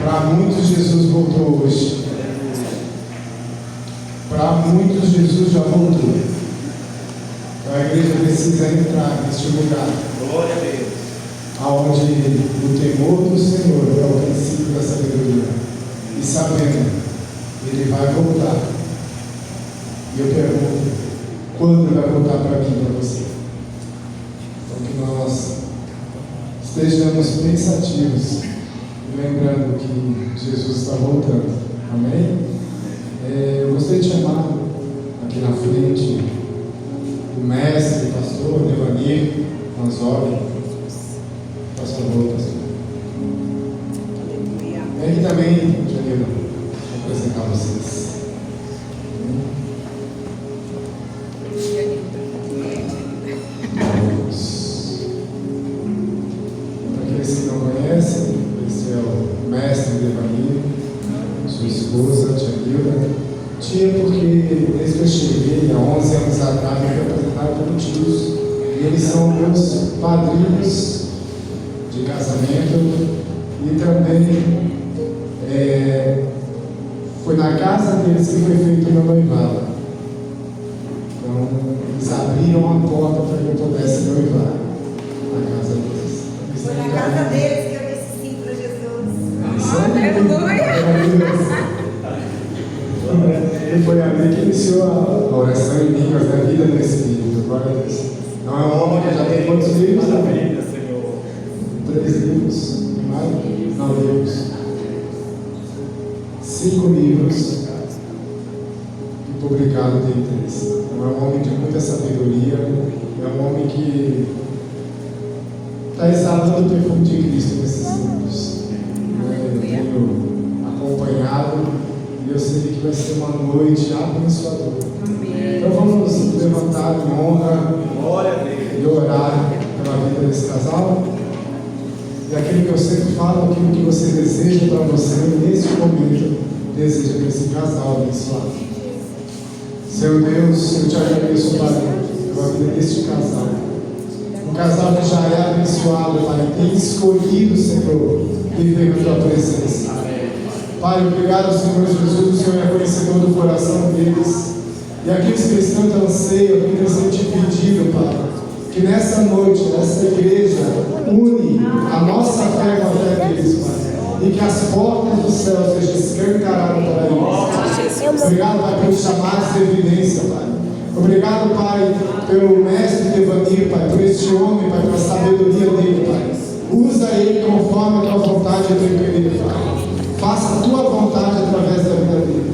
Para muitos, Jesus voltou hoje. Para muitos, Jesus já voltou. Então a igreja precisa entrar neste lugar. Glória a Deus. Onde o temor do Senhor é o princípio da sabedoria. E sabendo, Ele vai voltar. E eu pergunto, quando Ele vai voltar para mim e para você? Então que nós estejamos pensativos, lembrando que Jesus está voltando. Amém? Eu gostaria de chamar aqui na frente o mestre, o pastor Devanir Manzoli. Por favor, pastor. Vem aqui também, Janila, vou apresentar vocês. Para aqueles que não conhecem, esse é o mestre Devanir, sua esposa, Janila. Tia, porque desde que eu cheguei, há 11 anos atrás, me apresentaram como tios. E eles são meus padrinhos de casamento, e também foi na casa deles que foi feito o meu noivado. Então, eles abriram a porta para que eu pudesse noivar na casa deles. Foi na casa deles que eu disse sim para Jesus. E foi ali que iniciou a oração em línguas da vida do Espírito. Glória a Deus. Não é um homem que já tem quantos livros? Amém. 3 livros, mais? Não, livros. 5 livros e publicado tem 3. Então, é um homem de muita sabedoria, é um homem que está exalando o perfume de Cristo nesses livros. Eu tenho acompanhado e eu sei que vai ser uma noite abençoadora. Então vamos levantar em honra e orar pela vida desse casal. E aquilo que eu sempre falo, aquilo que você deseja para você, nesse momento, deseja para esse casal abençoado. Senhor Deus, eu te agradeço, Pai, pela vida deste casal. Um casal que já é abençoado, Pai, tem escolhido, Senhor, viver na tua presença. Pai, obrigado, Senhor Jesus, o Senhor é conhecedor do coração deles. E aqueles que eles tanto anseiam, que eles têm te pedido, Pai, que nessa noite, essa igreja une a nossa fé com a fé deles, Pai, e que as portas do céu sejam escancaradas para eles. Obrigado, Pai, pelos chamados de evidência, Pai. Obrigado, Pai, pelo mestre Devanir, Pai, por este homem, Pai, pela sabedoria dele, Pai. Usa ele conforme a tua vontade, teu querido, Pai. Faça a tua vontade através da vida dele.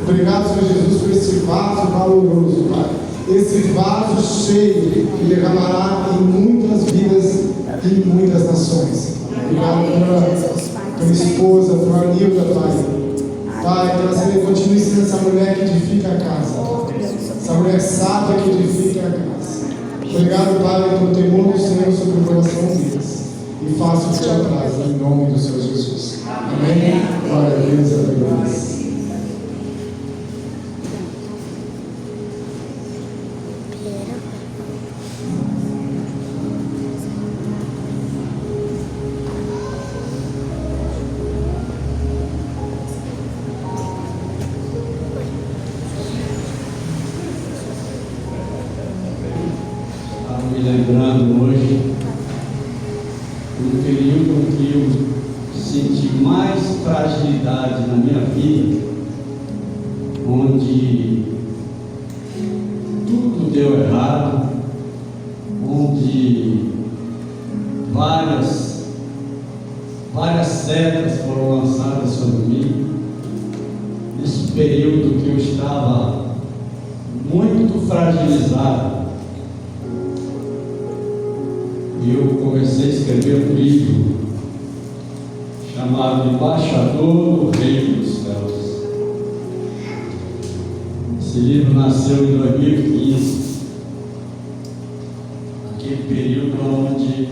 Obrigado, Senhor Jesus, por esse vaso valoroso, Pai. Esse vaso cheio que derramará em muitas vidas e em muitas nações. Obrigado pela esposa, por Anilda, Pai. Pai, que ela continue sendo essa mulher que edifica a casa. Essa mulher sábia que edifica a casa. Obrigado, Pai, pelo temor do Senhor sobre o coração deles. E faça o que te apraz, em nome do Senhor Jesus. Amém? Glória a Deus, aleluia. Me lembrando hoje um período que eu senti mais fragilidade na minha vida, onde tudo deu errado, onde várias setas foram lançadas sobre mim. Nesse período que eu estava muito fragilizado, eu comecei a escrever um livro chamado Embaixador do Reino dos Céus. Esse livro nasceu em 2015, aquele período onde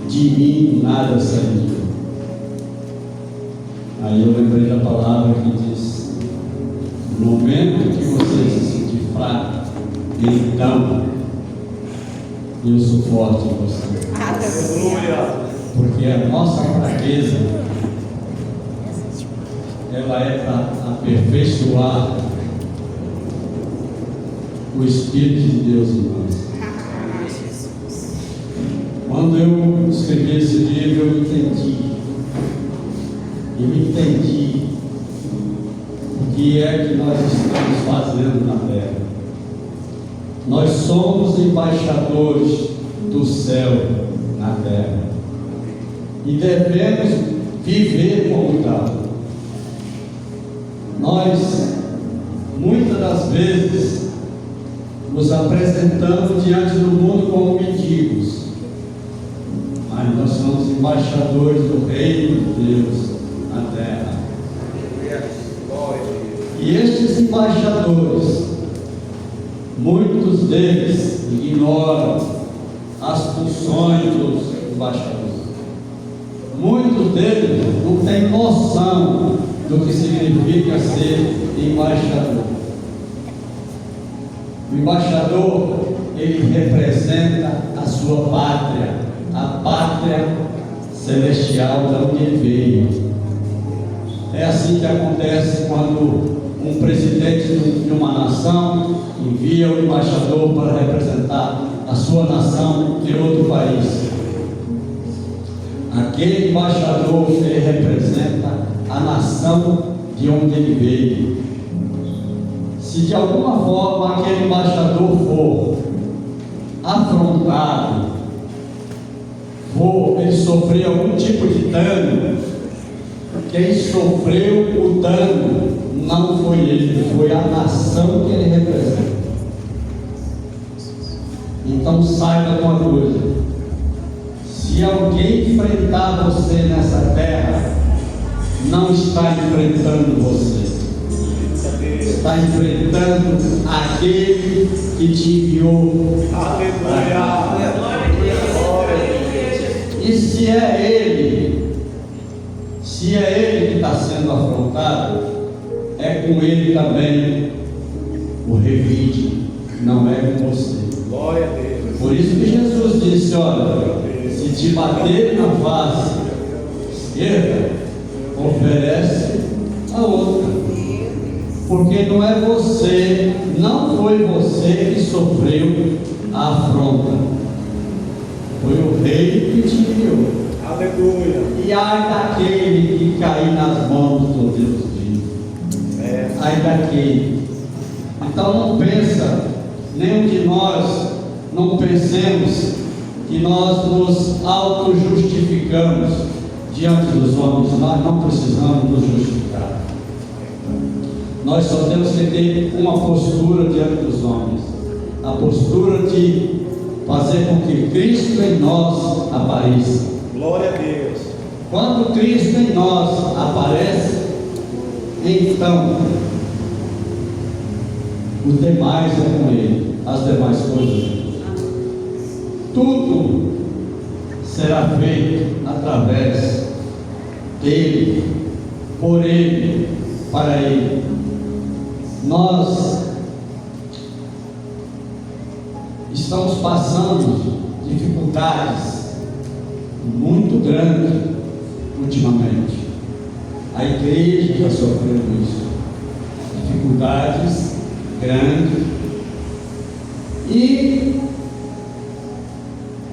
de mim nada saiu. Aí eu lembrei da palavra que diz: no momento que você se sentir fraco, então eu sou forte em você. Aleluia! porque a nossa fraqueza, ela é para aperfeiçoar o Espírito de Deus em nós. Quando eu escrevi esse livro, eu entendi o que é que nós estamos fazendo na terra. Nós somos embaixadores do céu na terra e devemos viver como tal. Nós, muitas das vezes, nos apresentamos diante do mundo como mendigos, mas nós somos embaixadores do reino de Deus na terra. E estes embaixadores, muitos deles ignoram as funções dos embaixadores. Muitos deles não têm noção do que significa ser embaixador. O embaixador, ele representa a sua pátria, a pátria celestial de onde ele veio. É assim que acontece quando um presidente de uma nação envia o embaixador para representar a sua nação em outro país. Aquele embaixador, ele representa a nação de onde ele veio. Se de alguma forma aquele embaixador for afrontado, ele sofrer algum tipo de dano, quem sofreu o dano não foi ele, foi a nação que ele representa. Então saiba de uma coisa: se alguém enfrentar você nessa terra, não está enfrentando você, está enfrentando aquele que te enviou. E se é ele que está sendo afrontado, é com ele também o revide, não é com você. Glória a Deus. Por isso que Jesus disse: olha, se te bater na face esquerda, oferece a outra. Porque não foi você que sofreu a afronta, foi o rei que te enviou. Aleluia. E ai daquele que cair nas mãos do Deus vivo. Ai daquele. Então não pensa, nenhum de nós, não pensemos que nós nos auto-justificamos diante dos homens. Nós não precisamos nos justificar. Nós só temos que ter uma postura diante dos homens, a postura de fazer com que Cristo em nós apareça. Glória a Deus. Quando Cristo em nós aparece, então os demais é com Ele, as demais coisas. Tudo será feito através dele, por Ele, para Ele. Nós estamos passando dificuldades muito grandes ultimamente. A igreja está sofrendo isso, dificuldades grandes. E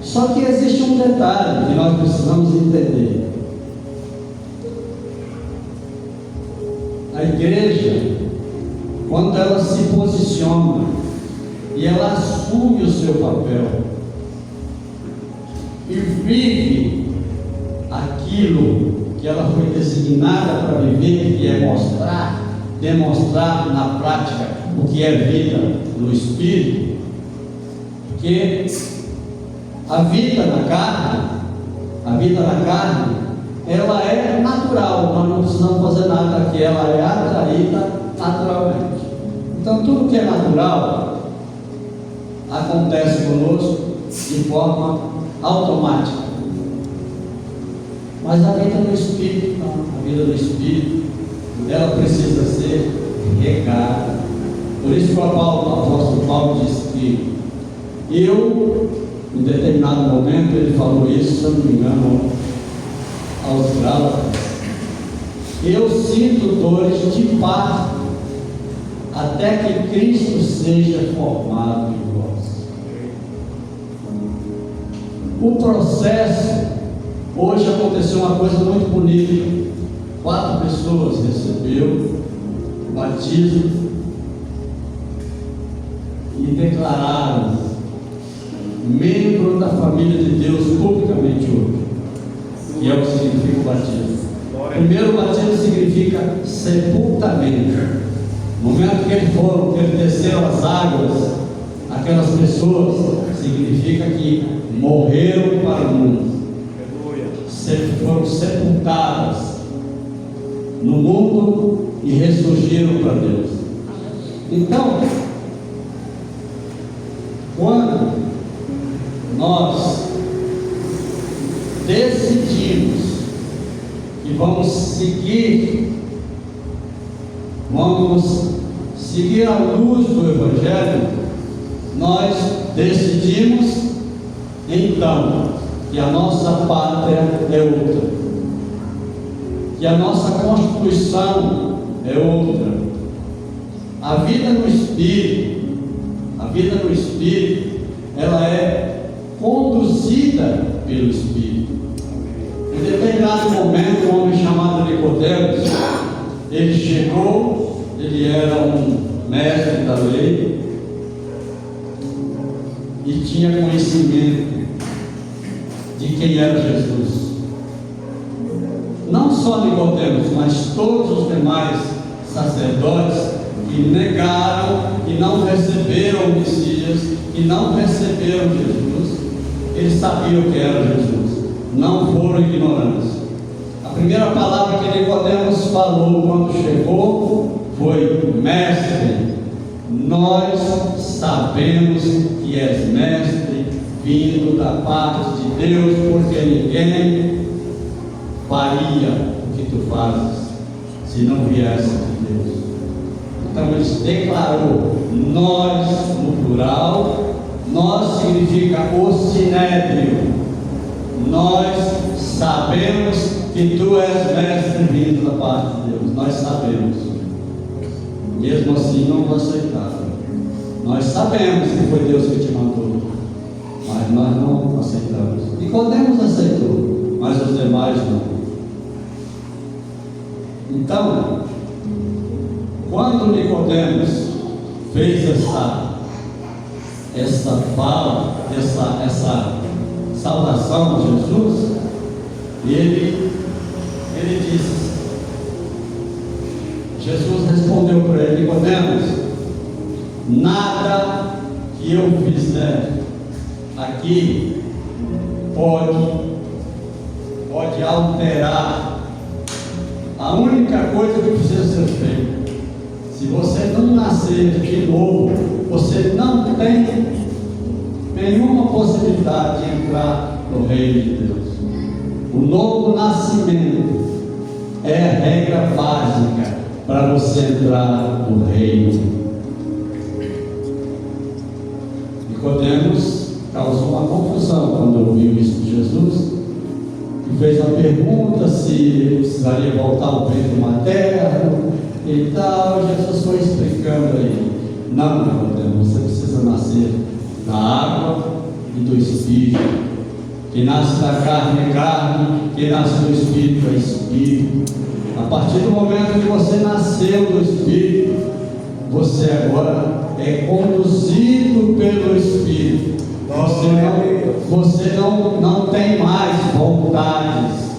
só que existe um detalhe que nós precisamos entender. A igreja, quando ela se posiciona e ela assume o seu papel e vive aquilo que ela foi designada para viver, que é demonstrar na prática o que é vida no Espírito, porque a vida na carne, ela é natural, nós não precisamos fazer nada, que ela é atraída naturalmente. Então tudo que é natural acontece conosco de forma automática. Mas a vida no Espírito não. A vida no Espírito, ela precisa ser regada. Por isso que o apóstolo Paulo disse que em determinado momento, ele falou isso, se eu não me engano, aos Gálatas: eu sinto dores de parto, até que Cristo seja formado em vós. O processo, hoje aconteceu uma coisa muito bonita. 4 pessoas receberam o batismo e declararam membro da família de Deus publicamente hoje, que é o que significa o batismo. Primeiro, o batismo significa sepultamento. No momento que eles desceram as águas, aquelas pessoas, significa que morreram para o mundo, foram sepultadas no mundo e ressurgiram para Deus. Então, quando nós decidimos que vamos seguir a luz do Evangelho, nós decidimos então que a nossa pátria é outra, que a nossa constituição é outra. A vida no Espírito, ela é conduzida pelo Espírito. Em determinado momento, um homem chamado Nicodemos, ele chegou, ele era um mestre da lei e tinha conhecimento de quem era Jesus. Não só Nicodemos, mas todos os demais sacerdotes que negaram, que não receberam o Messias, que não receberam Jesus, eles sabiam que era Jesus, não foram ignorantes. A primeira palavra que Nicodemos falou quando chegou foi: mestre, nós sabemos que és mestre, vindo da parte de Deus, porque ninguém faria o que tu fazes se não viesse de Deus. Então ele declarou: nós, no plural, nós significa o sinédrio, nós sabemos que tu és mestre vindo da parte de Deus. Nós sabemos. Mesmo assim não aceitaram. Nós sabemos que foi Deus que te mandou, mas nós não aceitamos. Nicodemos aceitou, mas os demais não. Então, quando Nicodemos fez essa fala, essa saudação a Jesus, ele disse, Jesus respondeu para ele: Nicodemos, nada que eu fizer aqui pode alterar. A única coisa que precisa ser feita, se você não nascer de novo, você não tem nenhuma possibilidade de entrar no reino de Deus. O novo nascimento é a regra básica para você entrar no reino. Nicodemos causou uma confusão quando ouviu isso de Jesus e fez a pergunta se ele precisaria voltar ao ventre materno e tal. Jesus foi explicando aí: não, Nicodemos, você precisa nascer da água e do Espírito. Quem nasce da carne é carne, quem nasce do Espírito é Espírito. A partir do momento que você nasceu do Espírito, você agora é conduzido pelo Espírito. Você não tem mais vontades.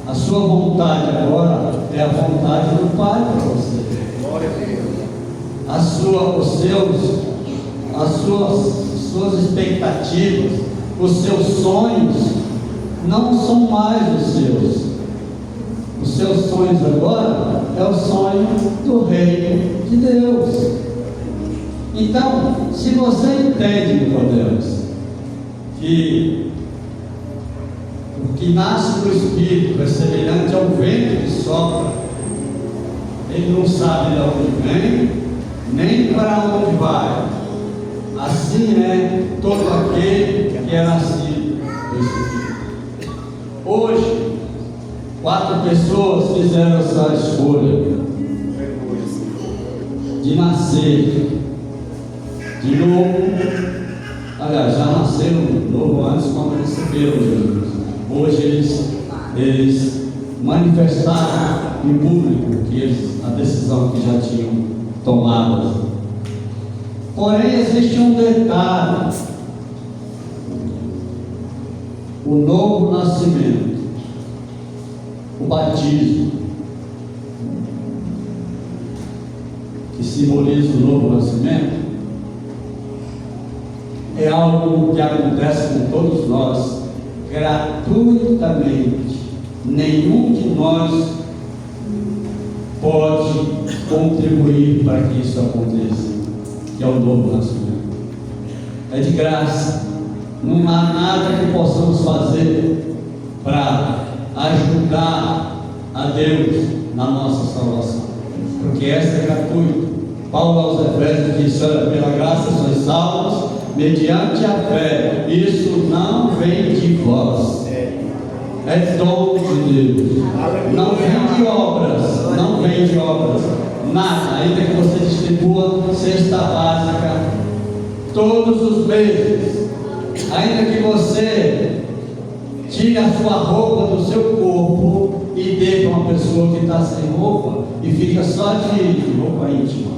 A sua vontade agora é a vontade do Pai para você. Glória a Deus. As suas expectativas, os seus sonhos não são mais os seus. Os seus sonhos agora é o sonho do reino de Deus. Então, se você entende, Nicodemos, que o que nasce do Espírito é semelhante ao vento que sopra, ele não sabe de onde vem, nem para onde vai. Assim é todo aquele que é nascido do Espírito. Hoje, 4 pessoas fizeram essa escolha de nascer de novo. Aliás, já nasceram de novo antes quando receberam Jesus. Hoje eles manifestaram em público a decisão que já tinham tomado. Porém, existe um detalhe: o novo nascimento, o batismo, que simboliza o novo nascimento, é algo que acontece com todos nós gratuitamente. Nenhum de nós pode contribuir para que isso aconteça, que é o novo nascimento. É de graça. Não há nada que possamos fazer para ajudar a Deus na nossa salvação, porque essa é gratuita. Paulo aos Efésios diz: olha, pela graça sois salvos mediante a fé. Isso não vem de vós, é dom de Deus. Não vem de obras, não vem de obras, nada. Ainda que você distribua cesta básica todos os meses, ainda que você tire a sua roupa do seu corpo e dê para uma pessoa que está sem roupa e fica só de roupa íntima,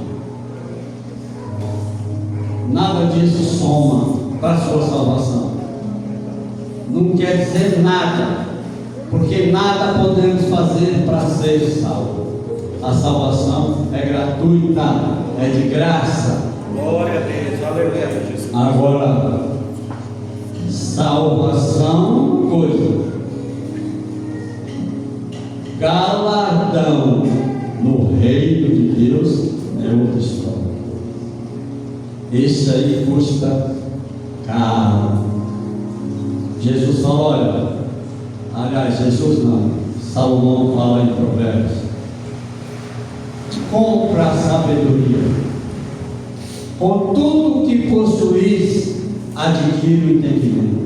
nada disso soma para a sua salvação. Não quer dizer nada, porque nada podemos fazer para ser salvo. A salvação é gratuita, é de graça. Glória a Deus, aleluia, Jesus. Agora, salvação, coisa, galardão no reino de Deus é outra história. Esse aí custa caro. Jesus falou: olha, aliás, Jesus não, Salomão fala em Provérbios: compra a sabedoria, com tudo que possuís, adquire o entendimento.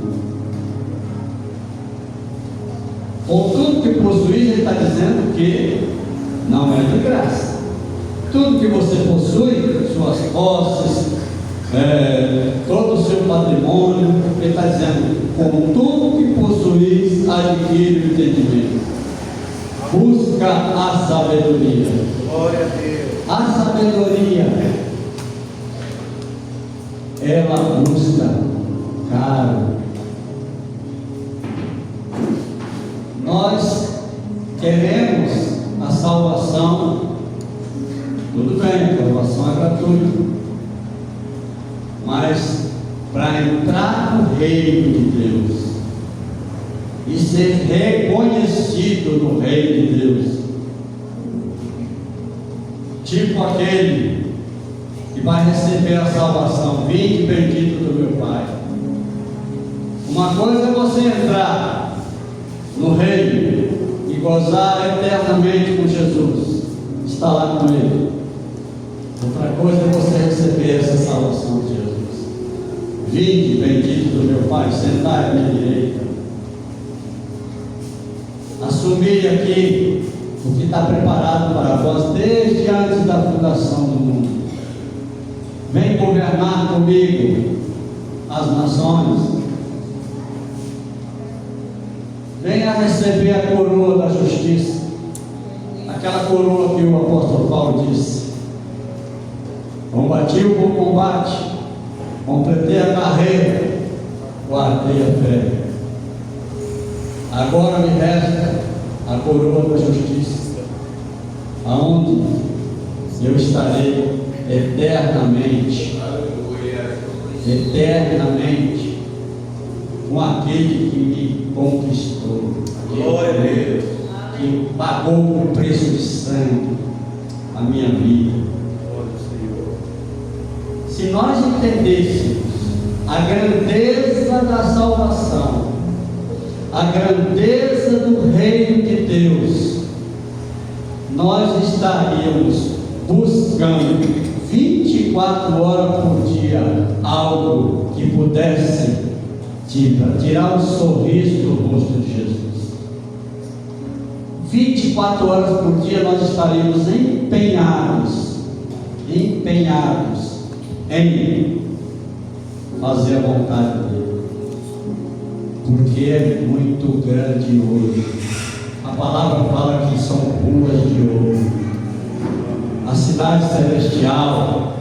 Com tudo que possuís, ele está dizendo que não é de graça. Tudo que você possui, suas posses, todo o seu patrimônio, ele está dizendo: com tudo que possuís, adquire o entendimento. Busca a sabedoria. Glória a Deus. A sabedoria, ela custa caro. Nós queremos a salvação, tudo bem, a salvação é gratuita, mas para entrar no reino de Deus e ser reconhecido no reino de Deus, tipo aquele que vai receber a salvação: vinde bendito do meu Pai. Uma coisa é você entrar no reino e gozar eternamente com Jesus, estar lá com Ele. Outra coisa é você receber essa salvação de Jesus: vinde bendito do meu Pai, sentar à minha direita. Assumir aqui o que está preparado para vós desde antes da fundação do mundo. Vem governar comigo as nações. Venha receber a coroa da justiça, aquela coroa que o apóstolo Paulo disse: combati o bom combate, completei a carreira, guardei a fé. Agora me resta a coroa da justiça, aonde eu estarei eternamente com aquele que me conquistou, Glória a Deus, que pagou com preço de sangue a minha vida. Se nós entendêssemos a grandeza da salvação, a grandeza do reino de Deus, nós estaríamos buscando 24 horas por dia algo que pudesse tirar o sorriso do rosto de Jesus. 24 horas por dia nós estaríamos empenhados em fazer a vontade dele, porque é muito grandioso. A palavra fala que são ruas de ouro. A cidade celestial,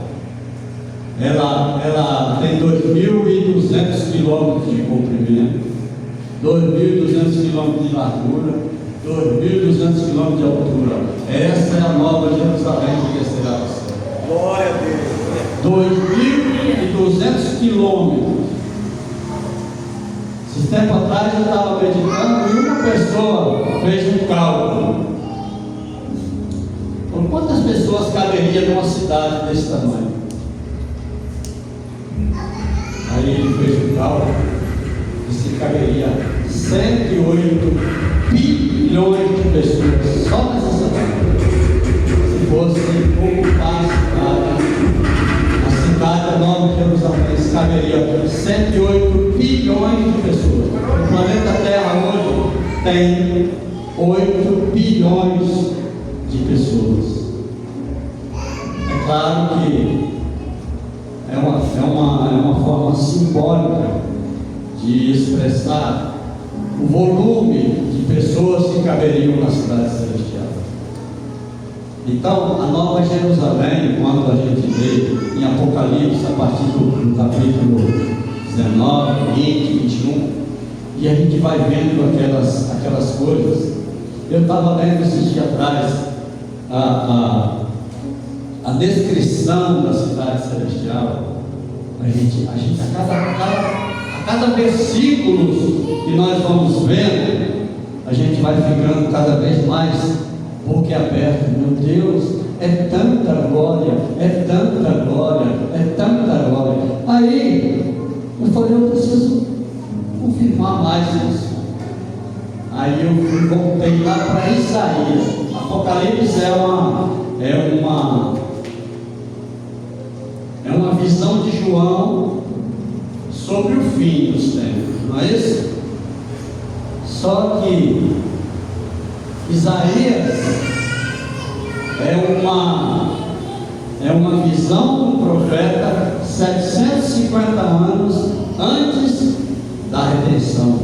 ela tem 2.200 quilômetros de comprimento, 2.200 quilômetros de largura, 2.200 quilômetros de altura. Essa é a nova Jerusalém que descerá ao céu. Glória a Deus. 2.200 quilômetros. Esse tempo atrás eu estava meditando e uma pessoa fez um cálculo. Por quantas pessoas caberia numa cidade desse tamanho? Aí ele fez um cálculo e se caberia 108 bilhões de pessoas só nessa cidade. Se fosse ocupar a cidade da Nova Jerusalém, se caberia 108 bilhões de pessoas. O planeta Terra hoje tem 8 bilhões de pessoas. É claro que é uma forma simbólica de expressar o volume de pessoas que caberiam na cidade celestial. Então, a Nova Jerusalém, quando a gente vê em Apocalipse, a partir do capítulo 19, 20, 21, e a gente vai vendo aquelas coisas. Eu estava lendo esses dias atrás a descrição da cidade celestial. A cada versículo que nós vamos vendo, a gente vai ficando cada vez mais boquiaberto. Meu Deus, é tanta glória, é tanta glória, é tanta glória. Aí eu falei, eu preciso confirmar mais isso. Aí eu voltei lá para Isaías. Apocalipse é uma visão de João sobre o fim dos tempos, não é isso? Só que Isaías é uma visão do profeta 750 anos antes da redenção.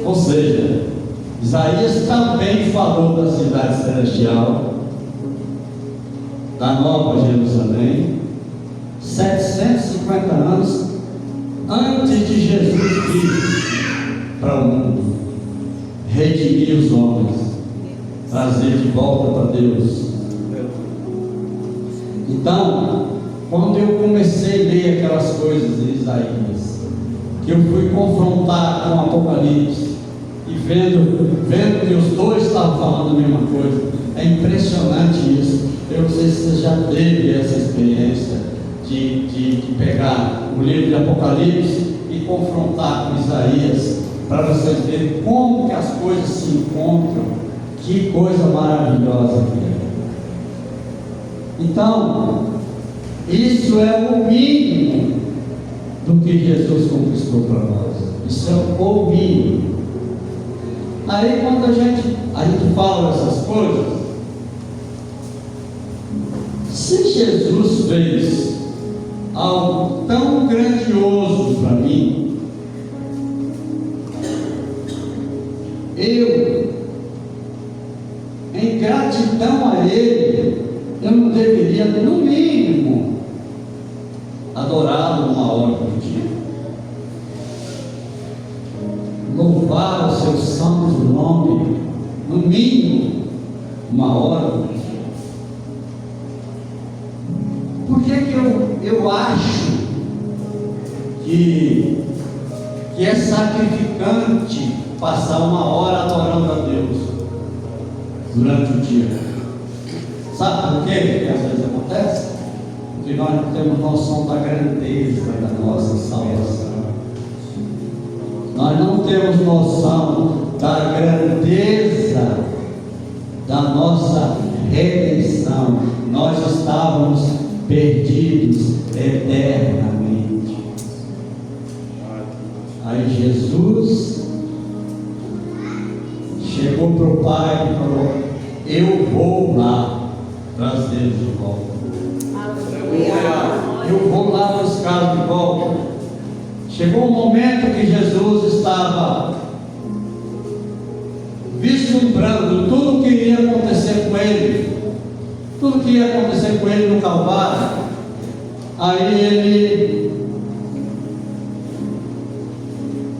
Ou seja, Isaías também falou da cidade celestial, da Nova Jerusalém, 750 anos antes de Jesus vir para o mundo, redimir os homens, trazer de volta para Deus. Então, quando eu comecei a ler aquelas coisas de Isaías, que eu fui confrontar com o Apocalipse, e vendo que os dois estavam falando a mesma coisa, é impressionante isso. Eu não sei se você já teve essa experiência de pegar o livro de Apocalipse e confrontar com Isaías, para vocês verem como que as coisas se encontram. Que coisa maravilhosa que é. Então, isso é o mínimo do que Jesus conquistou para nós. Isso é o mínimo. Aí quando a gente fala essas coisas, se Jesus fez algo tão grandioso para mim, eu, em gratidão a Ele, eu não deveria, no mínimo, adorá-lo uma hora por dia, louvar o seu santo nome, no mínimo, uma hora por dia. Por que eu acho que é sacrificante passar uma hora adorando a Deus durante o dia? Sabe por quê que às vezes acontece? Porque nós não temos noção da grandeza da nossa salvação. Nós não temos noção da grandeza da nossa redenção. Nós estávamos perdidos eternamente. Aí Jesus chegou para o o pai e falou: eu vou lá trazê-los de volta. Eu vou lá buscá-los de volta. Chegou um momento que Jesus estava vislumbrando tudo o que iria acontecer com ele, tudo que ia acontecer com ele no Calvário. Aí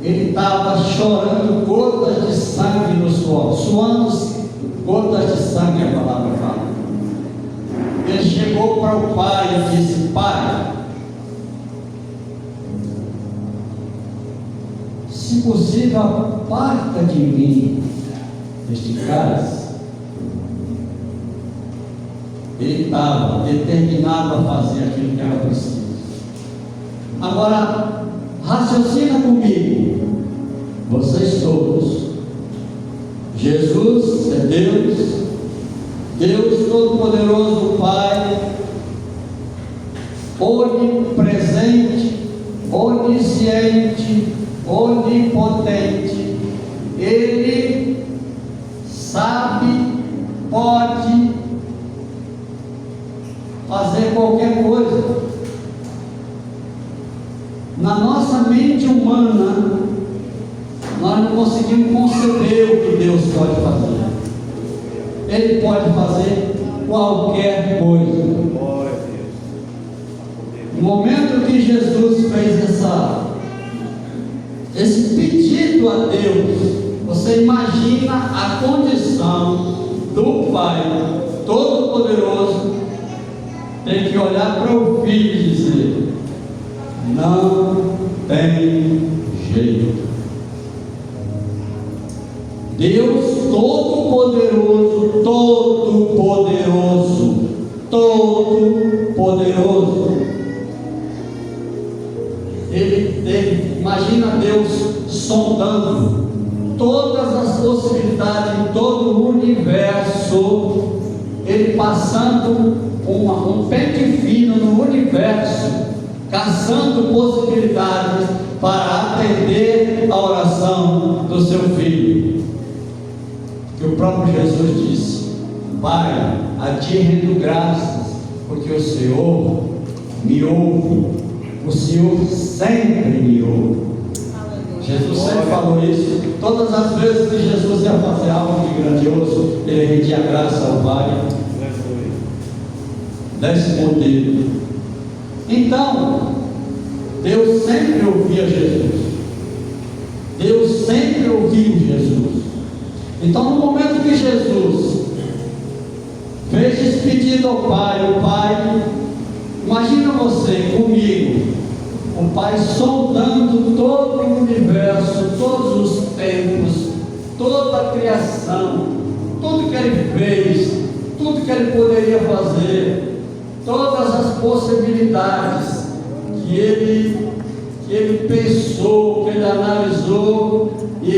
ele estava chorando gotas de sangue no suor, suando gotas de sangue, a palavra fala. Ele chegou para o pai e disse: pai, se possível, aparta de mim este cálice. Ele estava determinado a fazer aquilo que era preciso. Agora, raciocina comigo, vocês todos. Jesus é Deus, Deus Todo-Poderoso, Pai, onipresente, onisciente, onipotente. Ele sabe, pode fazer qualquer coisa. Na nossa mente humana, nós não conseguimos conceber o que Deus pode fazer. Ele pode fazer qualquer coisa. Glória a Deus. No momento que Jesus fez esse pedido a Deus, você imagina a condição do Pai Todo-Poderoso ter que olhar para o filho e dizer: não tem jeito. Deus Todo-Poderoso, Todo-Poderoso, Todo-Poderoso. Imagina Deus sondando todas as possibilidades de todo o universo, Ele passando um pente fino no universo, caçando possibilidades para atender a oração do seu filho. Que o próprio Jesus disse: Pai, a ti rendo graças, porque o Senhor me ouve, o Senhor sempre me ouve. Jesus sempre falou isso. Todas as vezes que Jesus ia fazer algo de grandioso, ele rendia graça ao Pai. Desse modelo. Então, Deus sempre ouvia Jesus. Deus sempre ouviu Jesus. Então, no momento que Jesus fez esse pedido ao Pai, o Pai, imagina você comigo, o Pai sondando todo o universo, todos os tempos, toda a criação, tudo que Ele fez, tudo que Ele poderia fazer, todas as possibilidades que ele pensou, que ele analisou, e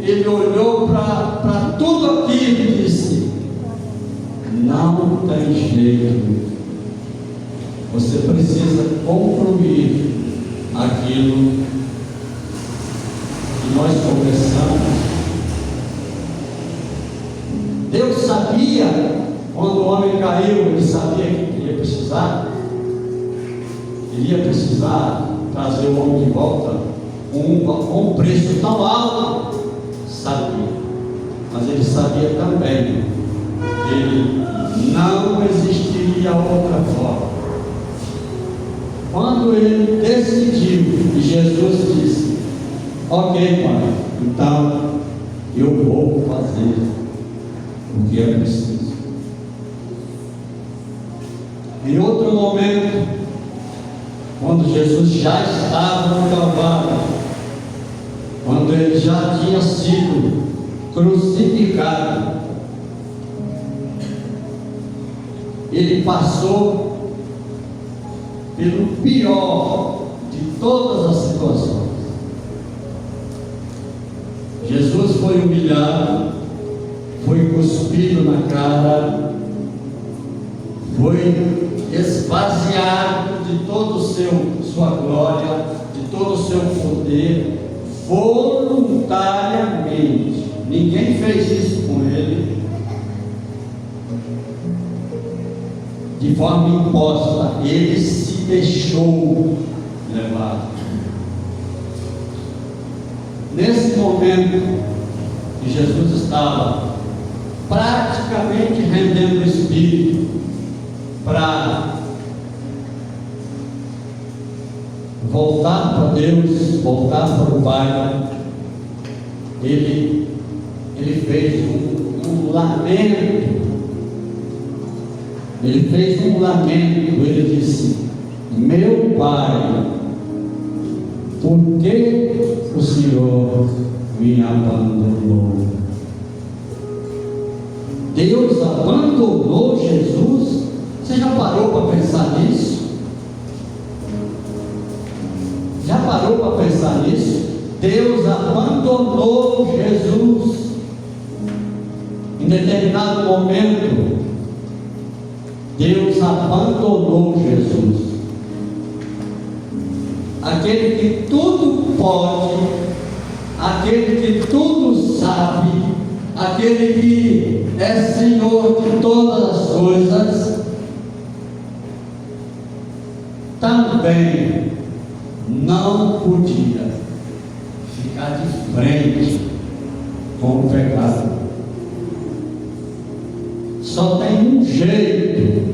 ele olhou para tudo aquilo e disse: não tem jeito, você precisa concluir aquilo que nós conversamos. Deus sabia, quando o homem caiu, ele sabia que iria precisar trazer o homem de volta com um preço tão alto. Sabia, mas ele sabia também que ele não existiria outra forma. Quando ele decidiu, e Jesus disse: ok, Pai, então eu vou fazer o que é preciso. Em outro momento, quando Jesus já estava no Calvário, quando ele já tinha sido crucificado, ele passou pelo pior de todas as situações. Jesus foi humilhado, foi cuspido na cara, foi esvaziado de toda sua glória, de todo o seu poder, voluntariamente. Ninguém fez isso com ele de forma imposta. Ele se deixou levar. Nesse momento que Jesus estava praticamente rendendo o Espírito para voltar para Deus, voltar para o Pai, ele fez um lamento. Ele fez um lamento. Ele disse: meu Pai, por que o Senhor me abandonou? Deus abandonou Jesus? Você já parou para pensar nisso? Já parou para pensar nisso? Deus abandonou Jesus. Em determinado momento, Deus abandonou Jesus. Aquele que tudo pode, aquele que tudo sabe, aquele que é Senhor de todas as coisas, também não podia ficar de frente com o pecado. Só tem um jeito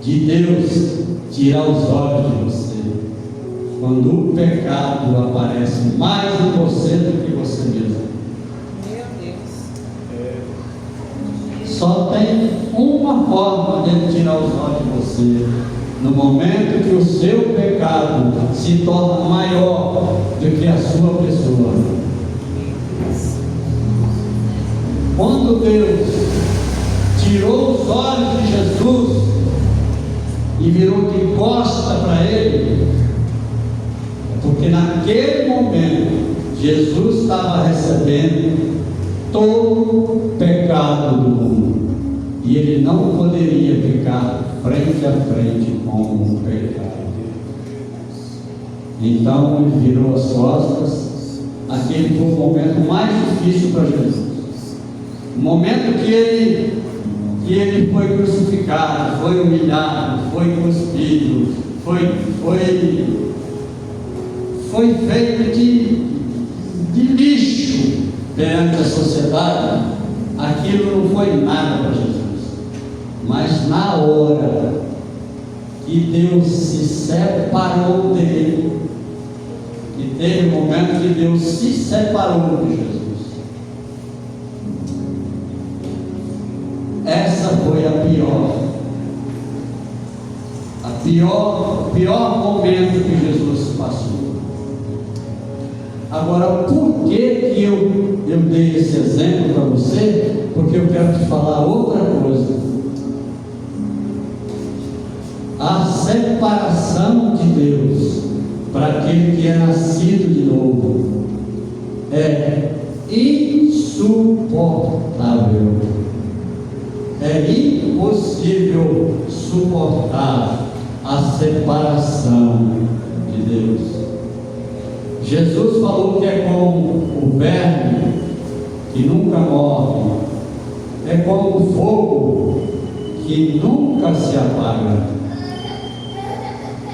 de Deus tirar os olhos de você: quando o pecado aparece mais em você do que você mesmo. Meu Deus. Só tem uma forma de ele tirar os olhos de você: no momento que o seu pecado se torna maior do que a sua pessoa. Quando Deus tirou os olhos de Jesus e virou de costa para ele, porque naquele momento Jesus estava recebendo todo o pecado do mundo e ele não poderia ficar frente a frente com o pecado. Então ele virou as costas. Aquele foi o momento mais difícil para Jesus, o momento que ele foi crucificado, foi humilhado, foi cuspido, foi feito de lixo perante a sociedade. Aquilo não foi nada para Jesus. Mas na hora que Deus se separou dele, e teve um momento que Deus se separou de Jesus, essa foi o pior momento que Jesus passou. Agora, por que eu dei esse exemplo para você? Porque eu quero te falar outra coisa. A separação de Deus para aquele que é nascido de novo é insuportável. É impossível suportar a separação de Deus. Jesus falou que é como o verme que nunca morre, é como o fogo que nunca se apaga.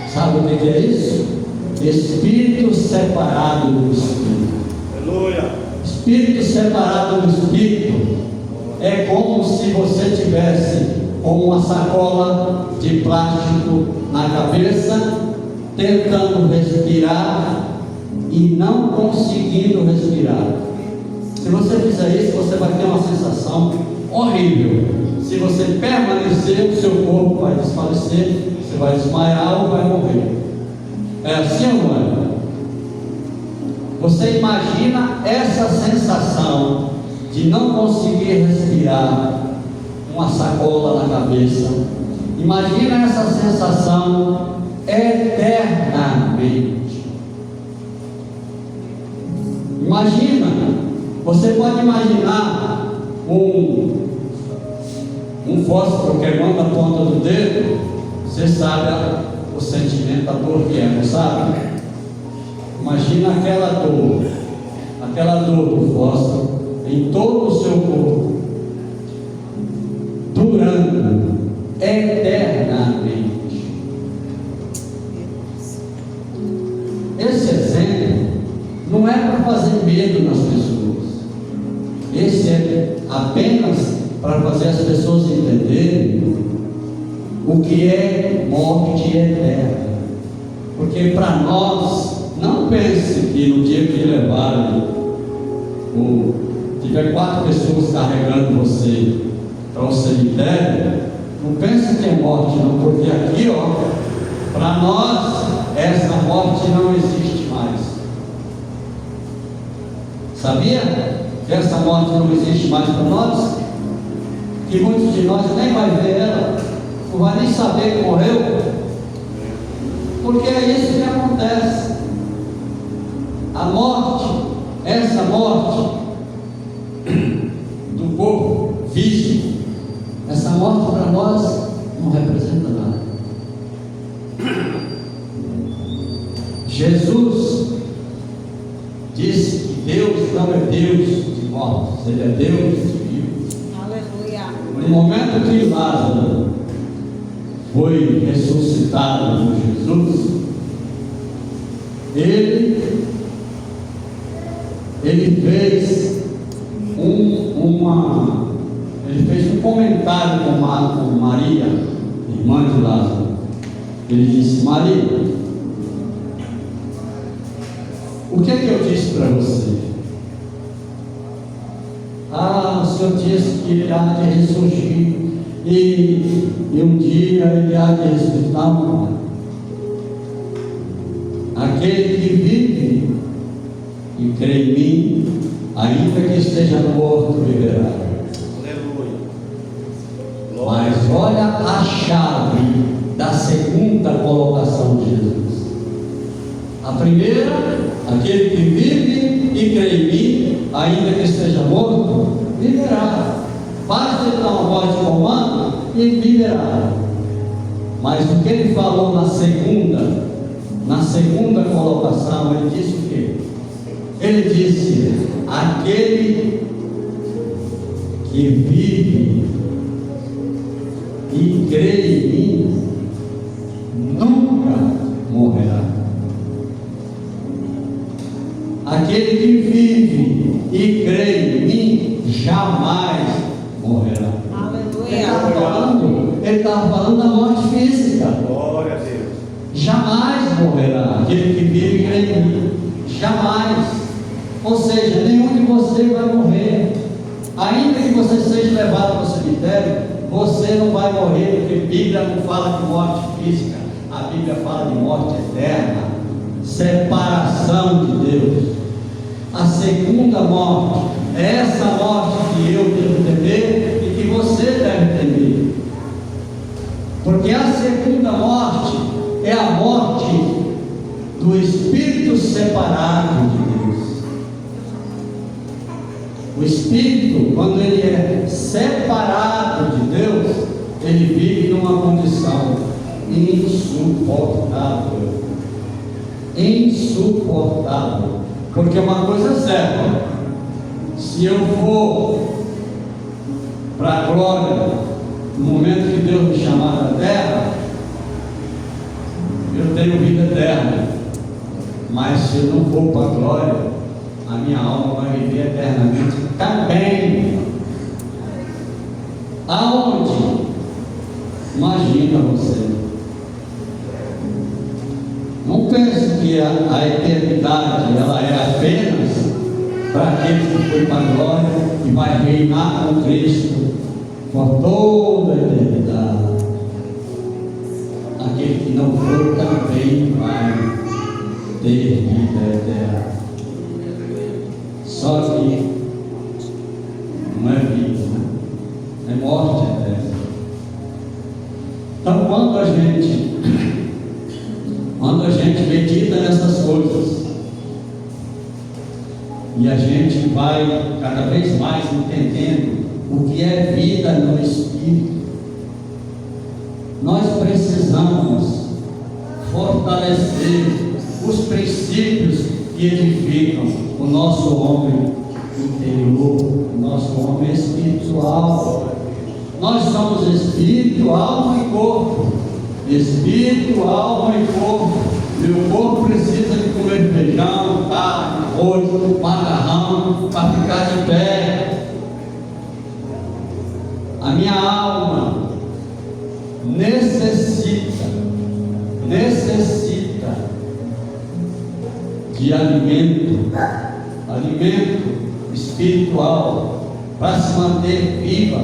Sabe o que é isso? Espírito separado do Espírito. Aleluia. Espírito separado do Espírito é como se você tivesse com uma sacola de plástico na cabeça, tentando respirar e não conseguindo respirar. Se você fizer isso, você vai ter uma sensação horrível. Se você permanecer, o seu corpo vai desfalecer, você vai desmaiar ou vai morrer. É assim ou não é? Você imagina essa sensação de não conseguir respirar, uma sacola na cabeça. Imagina essa sensação eternamente. Imagina, você pode imaginar um fósforo queimando a ponta do dedo. Você sabe o sentimento, a dor que é, não sabe? Imagina aquela dor do fósforo em todo o seu corpo, durando eternamente. Esse exemplo não é para fazer medo nas pessoas. Esse é apenas para fazer as pessoas entenderem o que é morte eterna. Porque para nós, não pense que no dia que levarem, tiver 4 pessoas carregando você para o cemitério, não pense que é morte não, porque aqui, para nós, essa morte não existe mais. Sabia que essa morte não existe mais para nós? Que muitos de nós nem vai ver ela, não vai nem saber que morreu, porque é isso que acontece. A morte, essa morte do corpo físico, essa morte para nós não representa nada. Jesus disse que Deus não é Deus de mortos, Ele é Deus de vivos. Aleluia. No momento que Lázaro foi ressuscitado por Jesus, ele fez um comentário com Maria, irmã de Lázaro. Ele disse: Maria, o que é que eu disse para você? O Senhor disse que ele há de ressurgir e um dia ele há de ressuscitar. Aquele que vive e crê em mim, ainda que esteja morto, viverá. Aleluia. Mas olha a chave da segunda colocação de Jesus. A primeira, aquele que vive e crê em mim, ainda que esteja morto, viverá. Basta ele dar uma voz de comando e viverá. Mas o que ele falou na segunda colocação, ele disse o quê? Ele disse: aquele que vive e crê em mim nunca morrerá. Aquele que vive e crê em mim jamais morrerá. Aleluia. Ele estava falando da morte física. Glória a Deus. Jamais morrerá aquele que vive e crê em mim. Jamais. Ou seja, nenhum de vocês vai morrer. Ainda que você seja levado para o cemitério, você não vai morrer, porque a Bíblia não fala de morte física, a Bíblia fala de morte eterna, separação de Deus. A segunda morte é essa morte que eu devo temer e que você deve temer. Porque a segunda morte é a morte do espírito separado de Deus. O espírito, quando ele é separado de Deus, ele vive numa condição insuportável. Insuportável. Porque uma coisa é certa: se eu for para a glória, no momento que Deus me chamar da terra, eu tenho vida eterna. Mas se eu não for para a glória, a minha alma vai viver eternamente também. Aonde? Imagina você. Não pense que a eternidade ela é apenas para aquele que foi para a glória e vai reinar com Cristo por toda a eternidade. Aquele que não for também vai ter vida eterna. Só que não é vida, é morte eterna. Então, quando a gente medita nessas coisas e a gente vai cada vez mais entendendo o que é vida no Espírito, nós precisamos fortalecer os princípios que edificam o nosso homem interior. Nosso homem é espiritual. Nós somos espírito, alma e corpo. Espírito, alma e corpo. Meu corpo precisa de comer feijão, carne, arroz, macarrão para ficar de pé. A minha alma necessita de alimento espiritual para se manter viva.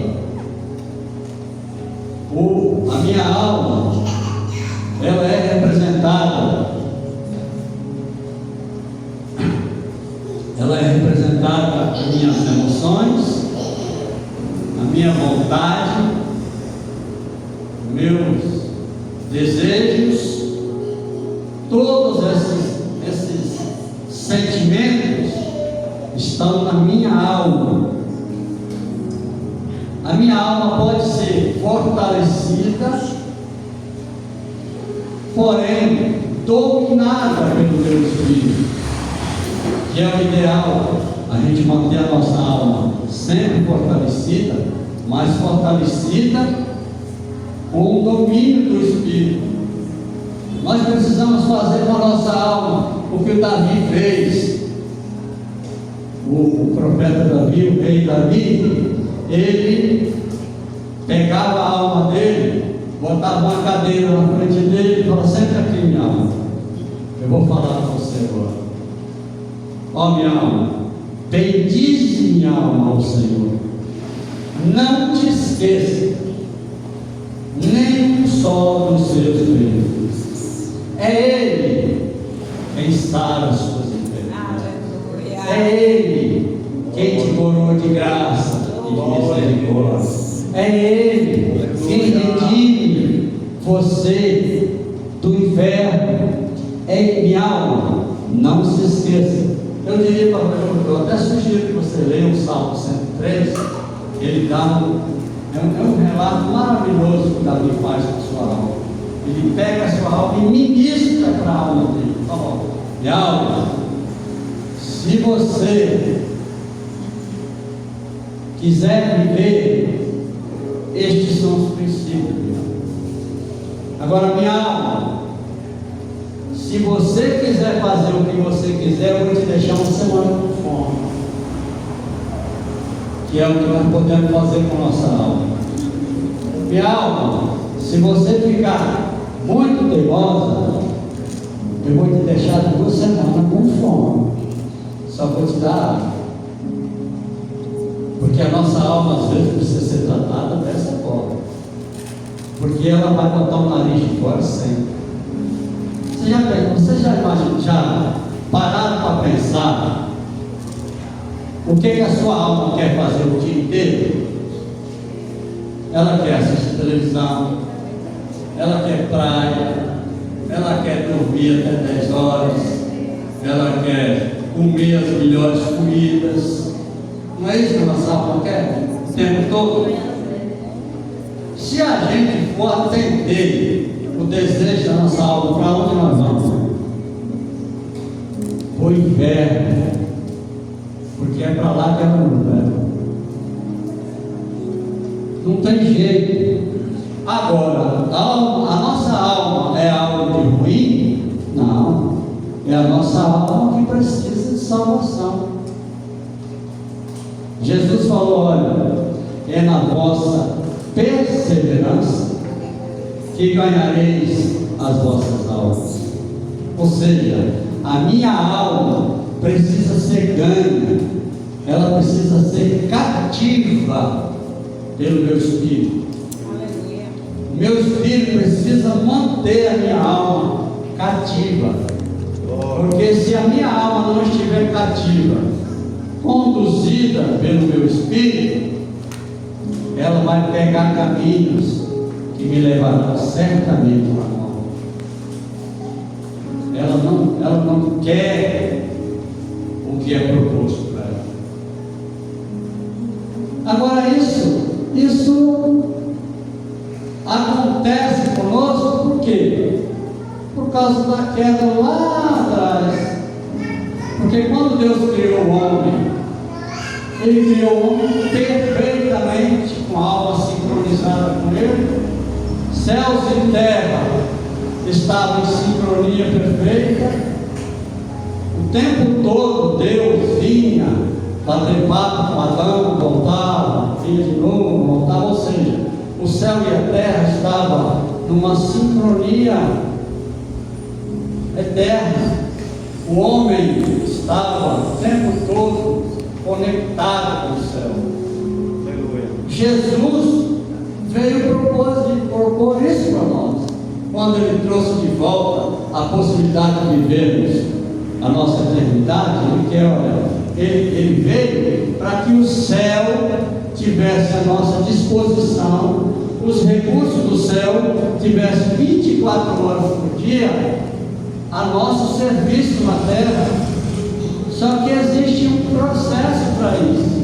A minha alma, ela é representada as minhas emoções, a minha vontade, meus desejos, todos esses sentimentos estão na minha alma. A minha alma pode ser fortalecida, porém dominada pelo meu espírito, que é o ideal, a gente manter a nossa alma sempre fortalecida, mas fortalecida com o domínio do espírito. Nós precisamos fazer com a nossa alma o que o Davi fez. O profeta Davi, o rei Davi, ele pegava a alma dele, botava uma cadeira na frente dele e falava: senta aqui, minha alma, eu vou falar com você agora. Ó minha alma, bendize minha alma ao Senhor, não te esqueça nem um só dos seus feitos. É Ele quem sara as suas enfermidades. É Ele quem te coroa de graça e de misericórdia. É Ele quem redime você do inferno. É minha alma, não se esqueça. Eu diria para você, eu até sugiro que você leia o Salmo 103. Ele dá um relato maravilhoso que Davi faz com a sua alma. Ele pega a sua alma e ministra para a alma dele. Fala: minha alma, se você quiser viver, estes são os princípios. Agora, minha alma, se você quiser fazer o que você quiser, eu vou te deixar uma semana com fome, que é o que nós podemos fazer com a nossa alma. Minha alma, se você ficar muito teimosa, eu vou te deixar 2 semanas com fome, só vou te dar água, porque a nossa alma às vezes precisa ser tratada dessa forma, porque ela vai botar o nariz de fora sempre. Você já pararam para pensar o que a sua alma quer fazer o dia inteiro? Ela quer assistir televisão, ela quer praia, ela quer dormir até 10 horas, ela quer comer as melhores comidas. Não é isso que a nossa alma quer o tempo todo? Se a gente for atender o desejo da nossa alma, para onde nós vamos? O inferno, porque é para lá que ela não leva. Não tem jeito. Agora, a nossa alma é algo de ruim? Não, é a nossa alma que precisa de salvação. Jesus falou: olha, é na vossa perseverança que ganhareis as vossas almas. Ou seja, a minha alma precisa ser ganha, ela precisa ser cativa pelo meu espírito. O meu espírito precisa manter a minha alma cativa, porque se a minha alma não estiver cativa, conduzida pelo meu espírito, ela vai pegar caminhos que me levarão certamente para a morte. Ela não quer o que é proposto para ela. Agora isso acontece conosco por quê? Por causa da queda lá atrás. Porque quando Deus criou o homem, Ele criou o homem perfeitamente, com a alma sincronizada com ele. Céus e terra estavam em sincronia perfeita. O tempo todo Deus vinha, bater papo com Adão, voltava, vinha de novo, voltava. Ou seja, o céu e a terra estavam numa sincronia eterna. O homem estava o tempo todo conectado com o céu. Aleluia. Jesus veio propor isso para nós, quando Ele trouxe de volta a possibilidade de vivermos a nossa eternidade. Ele veio para que o céu tivesse à nossa disposição, os recursos do céu tivessem 24 horas por dia a nosso serviço na terra. Só que existe um processo para isso.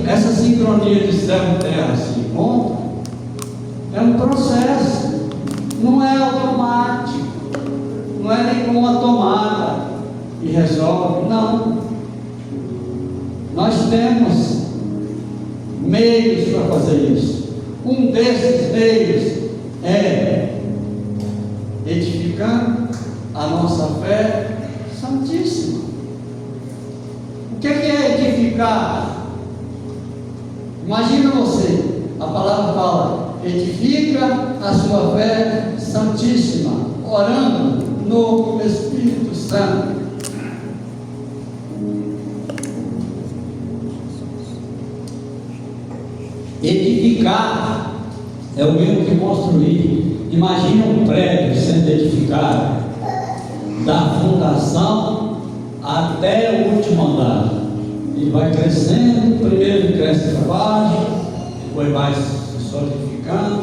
Essa sincronia de céu e terra se encontra, é um processo, não é automático, não é nem com uma tomada e resolve, não. Nós temos meios para fazer isso. Um desses meios é edificando a nossa fé santíssima. O que é edificar? Imagina você, a palavra fala, edifica a sua fé santíssima, orando no Espírito Santo. Edificar é o mesmo que construir. Imagina um prédio sendo edificado, da fundação até o último andar. Ele vai crescendo, primeiro ele cresce para baixo, depois vai se solidificando,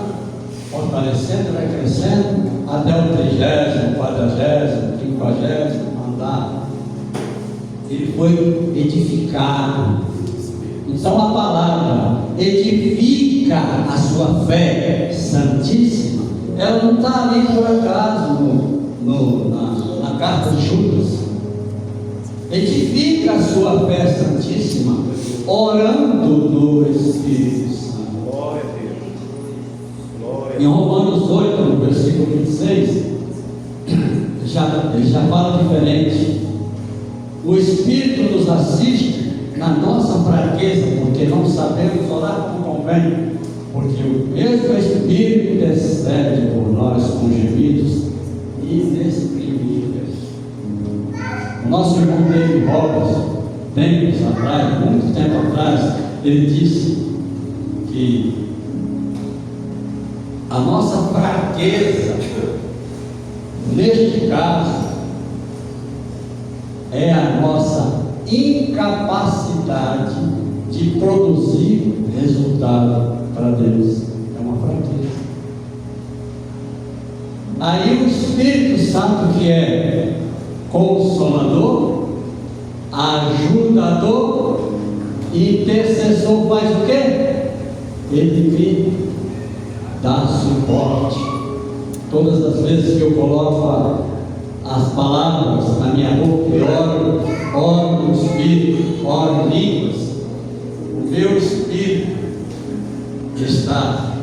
fortalecendo, vai crescendo, até o 30º, 40º, 50º andar. Ele foi edificado. Então a palavra edifica a sua fé santíssima, ela não está ali por acaso na carta de Judas. Edifica a sua fé santíssima, orando no Espírito Santo. Glória a Deus. Glória a Deus. Em Romanos 8, no versículo 26, ele já fala diferente. O Espírito nos assiste na nossa fraqueza, porque não sabemos orar como convém, porque o mesmo Espírito intercede por nós com gemidos inexprimíveis. O nosso irmão David Roberts, tempos atrás, muito tempo atrás, ele disse que a nossa fraqueza, neste caso, é a nossa incapacidade de produzir resultado para Deus. É uma fraqueza. Aí o Espírito Santo, que é consolador, ajudador, intercessor, faz o quê? Ele me dá suporte. Todas as vezes que eu coloco as palavras na minha boca e oro no Espírito, oro em línguas, o meu Espírito está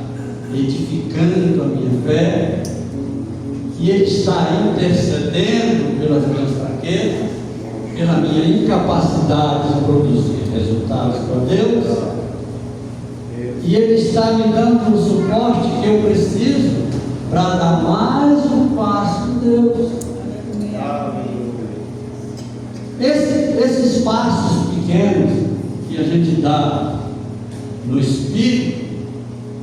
edificando a minha fé, e Ele está intercedendo pelas minhas fraquezas, pela minha incapacidade de produzir resultados para Deus, e Ele está me dando o suporte que eu preciso para dar mais um passo em Deus. Esses passos pequenos que a gente dá no Espírito,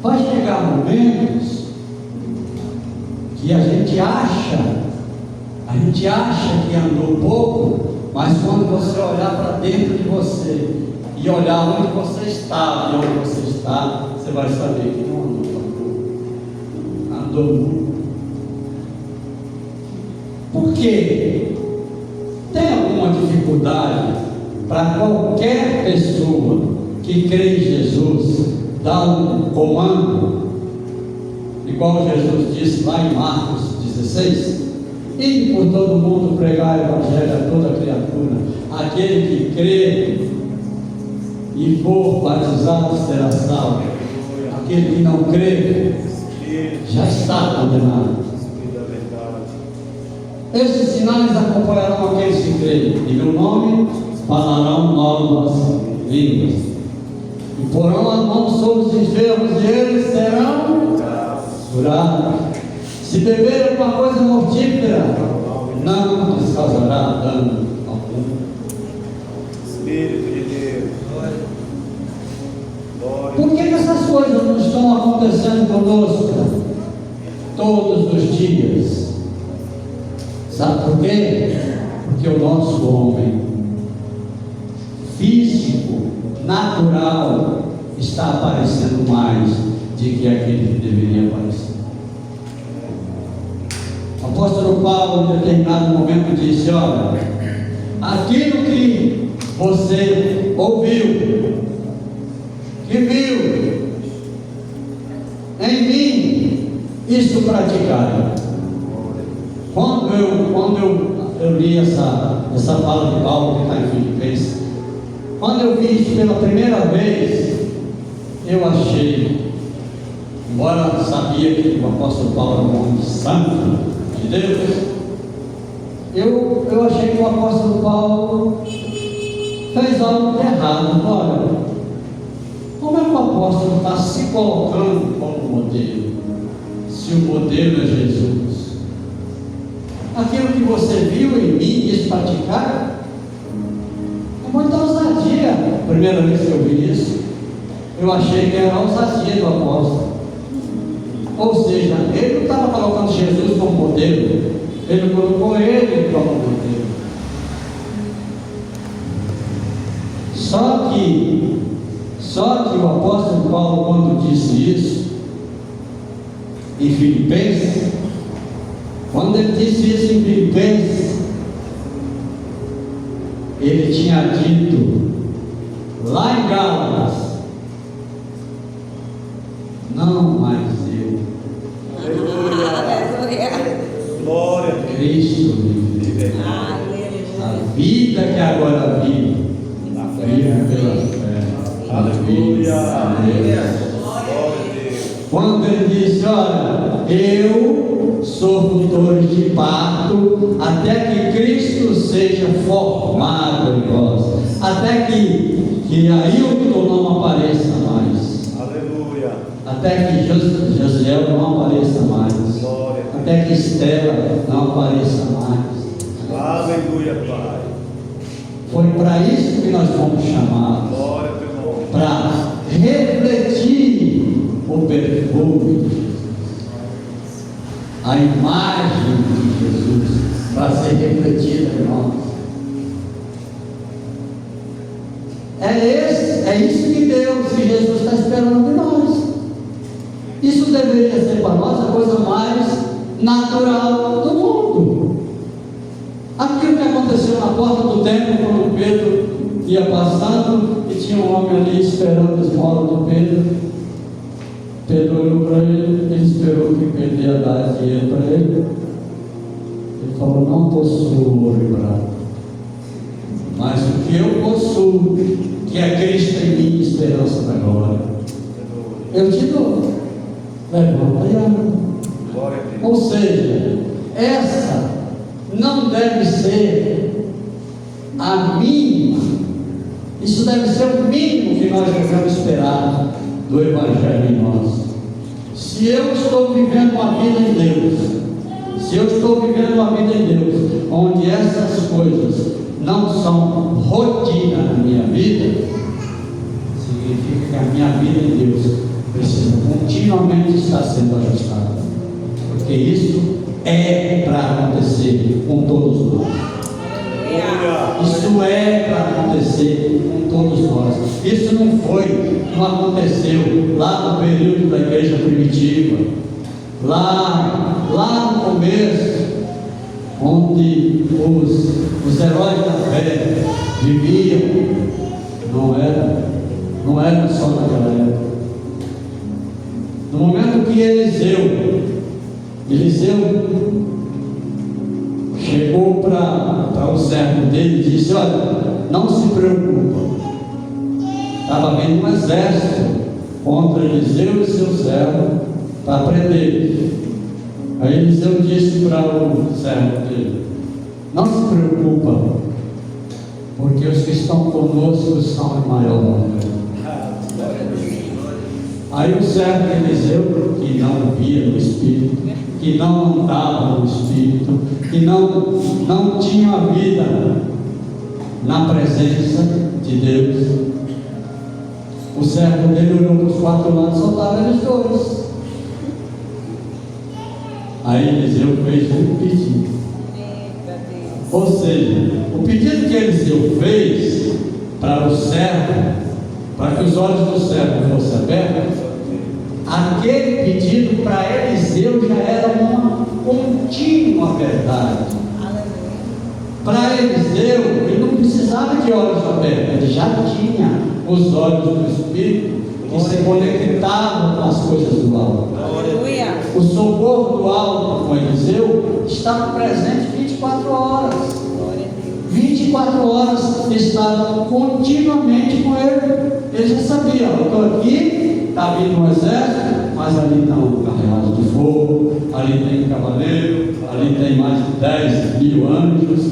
vai chegar momentos que a gente acha que andou pouco, mas quando você olhar para dentro de você e olhar onde você está e onde você está, você vai saber que não andou muito. Por quê? Tem alguma dificuldade para qualquer pessoa que crê em Jesus dar um comando, igual Jesus disse lá em Marcos 16: ide por todo mundo pregar o evangelho a toda criatura. Aquele que crê e for batizado será salvo. Aquele que não crê já está condenado. Esses sinais acompanharão aqueles que creem. Em meu nome falarão novas línguas. E porão as mãos sobre os enfermos e eles serão curados. Se beber alguma coisa mortífera, não lhes causará dano algum. Espírito de Deus. Glória. Por que essas coisas não estão acontecendo conosco todos os dias? Sabe por quê? Porque o nosso homem físico, natural, está aparecendo mais do que aquele que deveria aparecer. O apóstolo Paulo, em determinado momento, disse: olha, aquilo que você ouviu, que viu em mim, isso praticaram. Quando eu li essa fala de Paulo que está em Filipenses, quando eu vi isso pela primeira vez, eu achei, embora eu sabia que o apóstolo Paulo é um homem santo de Deus, eu achei que o apóstolo Paulo fez algo de errado. Olha, como é que o apóstolo está se colocando como modelo, se o modelo é Jesus? Aquilo que você viu em mim e quis praticar é muita ousadia. A primeira vez que eu vi isso, eu achei que era a ousadia do apóstolo. Ou seja, ele não estava colocando Jesus como modelo, ele colocou ele como modelo. Só que o apóstolo Paulo, quando disse isso em Filipenses, quando ele disse isso em Filipenses, ele tinha dito lá em Gálatas: não mais eu, Aleluia. Glória. Cristo vive. A vida que agora vivo, vivo pela fé. Aleluia. Aleluia. Glória a Deus. Quando ele disse: olha, eu sofro dores de parto até que Cristo seja formado em vós, até que Ailton não apareça mais, Aleluia. até que Josiel não apareça mais, Glória. até que Estela não apareça mais. Aleluia, Pai. Foi para isso que nós fomos chamados, Glória ao teu nome. para refletir o perfume, a imagem de Jesus, para ser refletida em nós. É isso que Deus e Jesus está esperando de nós. Isso deveria ser para nós a coisa mais natural do mundo. Aquilo que aconteceu na porta do templo, quando Pedro ia passando e tinha um homem ali esperando a esmola do Pedro. Pedro olhou para ele, ele esperou que Pedro ia dar dinheiro para ele. Ele falou: não possuo ouro e prata, mas o que eu possuo, que é Cristo em mim, esperança da glória, eu te dou. Levanta e anda. Glória a Deus. Ou seja, essa não deve ser a mínima, isso deve ser o mínimo que nós devemos esperar do Evangelho em nós. Se eu estou vivendo uma vida em Deus, se eu estou vivendo uma vida em Deus, onde essas coisas não são rotina na minha vida, significa que a minha vida em Deus precisa continuamente estar sendo ajustada, porque isso é para acontecer com todos nós. Isso é para acontecer com todos nós. Isso não aconteceu lá no período da igreja primitiva, lá no começo, onde os heróis da fé viviam. Não era só naquela época. No momento que Eliseu chegou para o servo dele e disse: olha, não se preocupa, está vindo um exército contra Eliseu e seu servo para prender. Aí Eliseu disse para o servo dele: não se preocupa, porque os que estão conosco são em maior número. Aí o servo de Eliseu, que não via no Espírito, que não andava no Espírito, que não tinha vida na presença de Deus, o servo dele olhou para os 4 lados e só estavam eles dois. Aí Eliseu fez um pedido. Ou seja, o pedido que Eliseu fez para o servo, para que os olhos do servo fossem abertos, aquele pedido para Eliseu já era uma contínua verdade. Para Eliseu, ele não precisava de olhos abertos, ele já tinha os olhos do Espírito que se conectavam com as coisas do alto. O socorro do alto com Eliseu estava presente 24 horas. 24 horas estavam continuamente com ele. Ele já sabia: eu estou aqui, está vindo um exército, mas ali estão carreados de fogo, ali tem cavaleiro, ali tem mais de 10.000 anjos.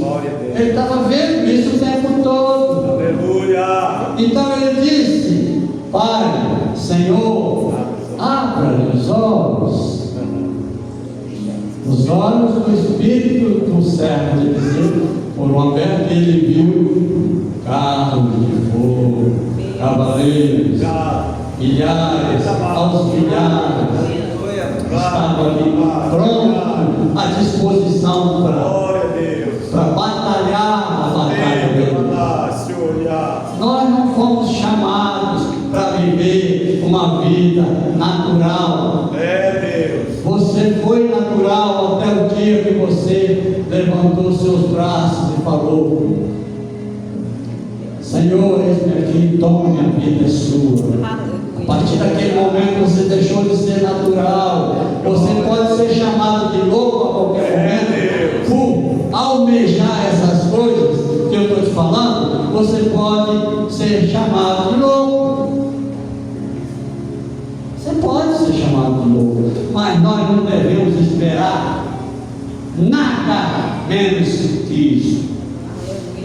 Ele estava vendo isso o tempo todo. Aleluia! Então ele disse: Pai, Senhor, abra-lhe os olhos. Os olhos do Espírito do servo de Eliseu foram abertos e ele viu carros de fogo, cavaleiros, milhares, aos milhares, estavam ali pronto, à disposição para batalhar a batalha dele. Nós não fomos chamados para viver uma vida natural. Você foi natural até o dia que você levantou seus braços e falou: Senhor, eis-me aqui, toma minha vida, é sua. A partir daquele momento você deixou de ser natural. Você pode ser chamado de louco a qualquer momento por almejar essas coisas que eu estou te falando. Você pode ser chamado de louco. Você pode ser chamado de louco, mas nós não devemos esperar nada menos que isso.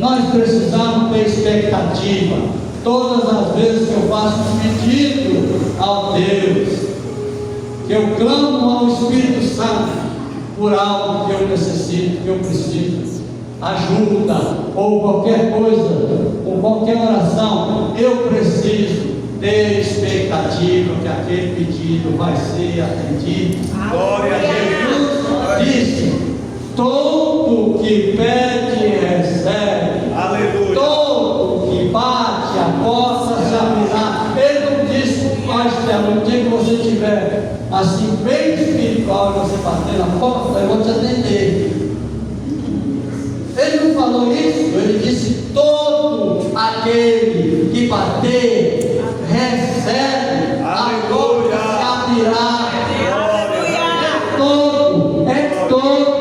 Nós precisamos ter expectativa. Todas as vezes que eu faço um pedido ao Deus, que eu clamo ao Espírito Santo por algo que eu necessito, que eu preciso, ajuda ou qualquer coisa, ou qualquer oração, eu preciso ter expectativa que aquele pedido vai ser atendido. Glória a Jesus disse: todo que pede recebe. Aleluia. Todo que bate a porta se abrirá. Ele não disse: nós temos, no dia que você estiver assim bem espiritual e você bater na porta, eu vou te atender. Ele não falou isso, ele disse: todo aquele que bater recebe, a porta se abrirá. É todo.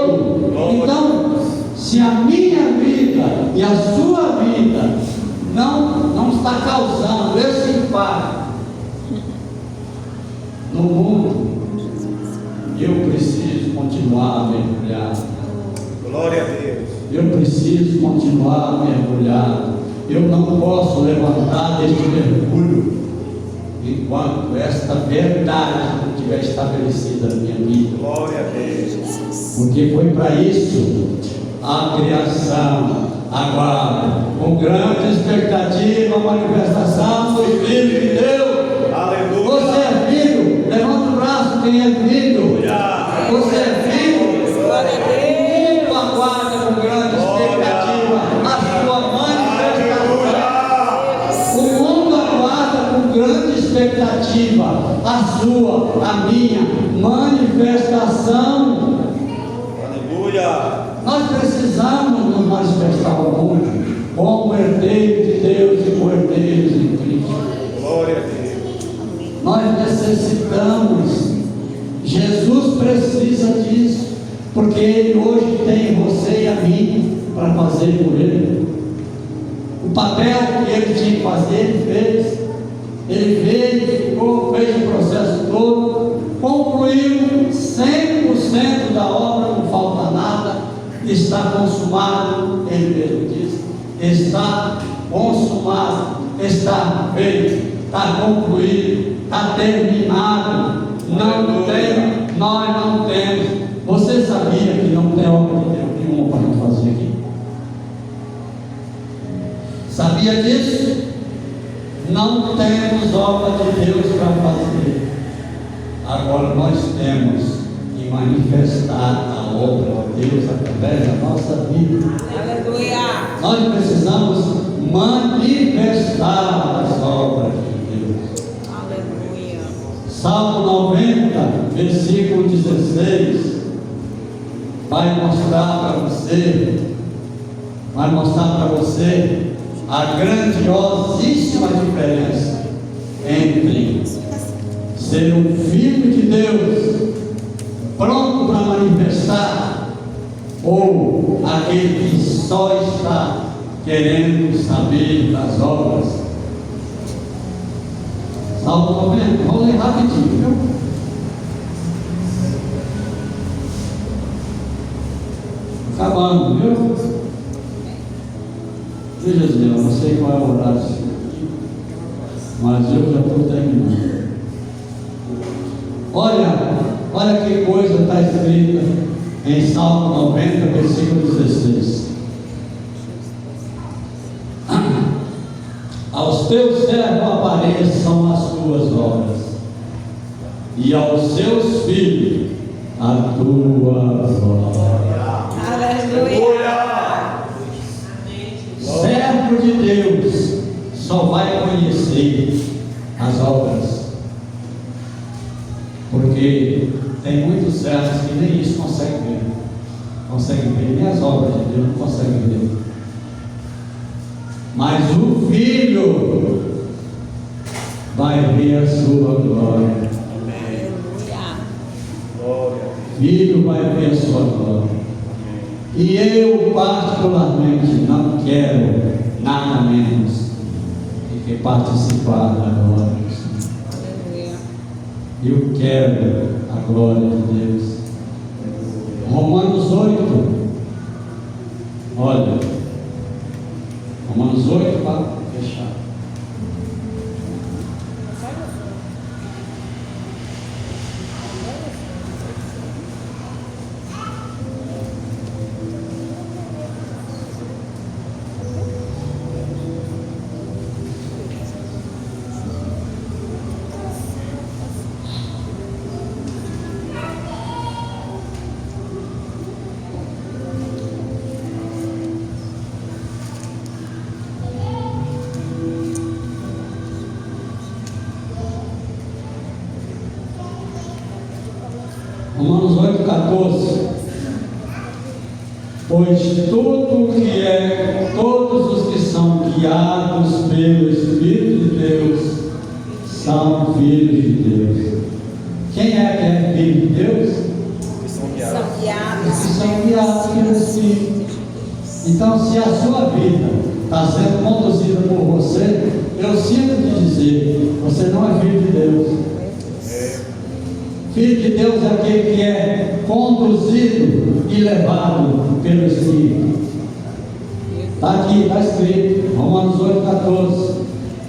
Então, se a minha vida e a sua vida não está causando esse impacto no mundo, eu preciso continuar a mergulhar. Glória a Deus. Eu preciso continuar a mergulhar. Eu não posso levantar deste mergulho enquanto esta verdade não estiver estabelecida na minha vida. Glória a Deus. Porque foi para isso a criação aguarda com grande expectativa a manifestação do Espírito de Deus. Aleluia. Você é filho? Levanta o braço quem é filho. Você é filho? O mundo aguarda com grande expectativa a sua manifestação. O mundo aguarda com grande expectativa a sua, a minha manifestação. Aleluia. Nós precisamos nos manifestar ao mundo como herdeiros de Deus e co-herdeiros em Cristo. Glória a Deus. Nós necessitamos. Jesus precisa disso, porque Ele hoje tem você e a mim para fazer por Ele. O papel que Ele tinha que fazer, Ele fez. Ele veio, ficou, fez o processo todo, concluiu 100% da obra, não falta nada, está consumado, ele mesmo disse, está consumado, está feito, está concluído, está terminado. Não tem, nós não temos. Você sabia que não tem obra de Deus nenhuma para não fazer aqui? Sabia disso? Não temos obra de Deus para fazer. Agora nós temos que manifestar a obra de Deus através da nossa vida. Aleluia. Nós precisamos manifestar as obras de Deus. Aleluia. Salmo 90, versículo 16, vai mostrar para você a grandiosíssima diferença entre ser um filho de Deus pronto para manifestar ou aquele que só está querendo saber das obras. Salmo 90, vamos ler rapidinho, viu? Acabando, viu? Veja, Deus, eu não sei qual é o horário, mas eu já estou terminando. Olha que coisa está escrita em Salmo 90, versículo 16. Aos teus servos apareçam as tuas obras, e aos seus filhos a tua glória. Aleluia. Servo de Deus só vai conhecer as obras, porque tem muitos servos que nem isso conseguem ver, nem as obras de Deus não conseguem ver. Mas o Filho vai ver a sua glória. Aleluia. Glória. O Filho vai ver a sua glória. E eu particularmente não quero nada menos do que participar da glória do Senhor. Aleluia. Eu quero a glória de Deus. Romanos 8. Olha, Romanos 8 para fechar. Romanos 8,14. Pois todos os que são guiados pelo Espírito de Deus são filhos de Deus. Quem é filho de Deus? Que são São guiados. Os que guiados. são guiados pelo Espírito. Então, se a sua vida está sendo conduzida por você, eu sinto te dizer, você não é filho de Deus. Filho de Deus é aquele que é conduzido e levado pelo Espírito. Está aqui, está escrito, Romanos 8,14.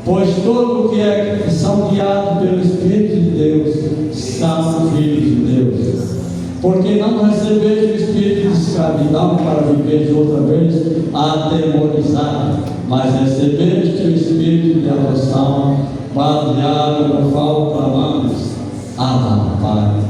Pois todos que são guiados pelo Espírito de Deus são filhos de Deus. Porque não recebeis o espírito de escravidão para viver outra vez atemorizado, mas recebeste o espírito de adoção, baseado no qual clamamos: Abba, Pai.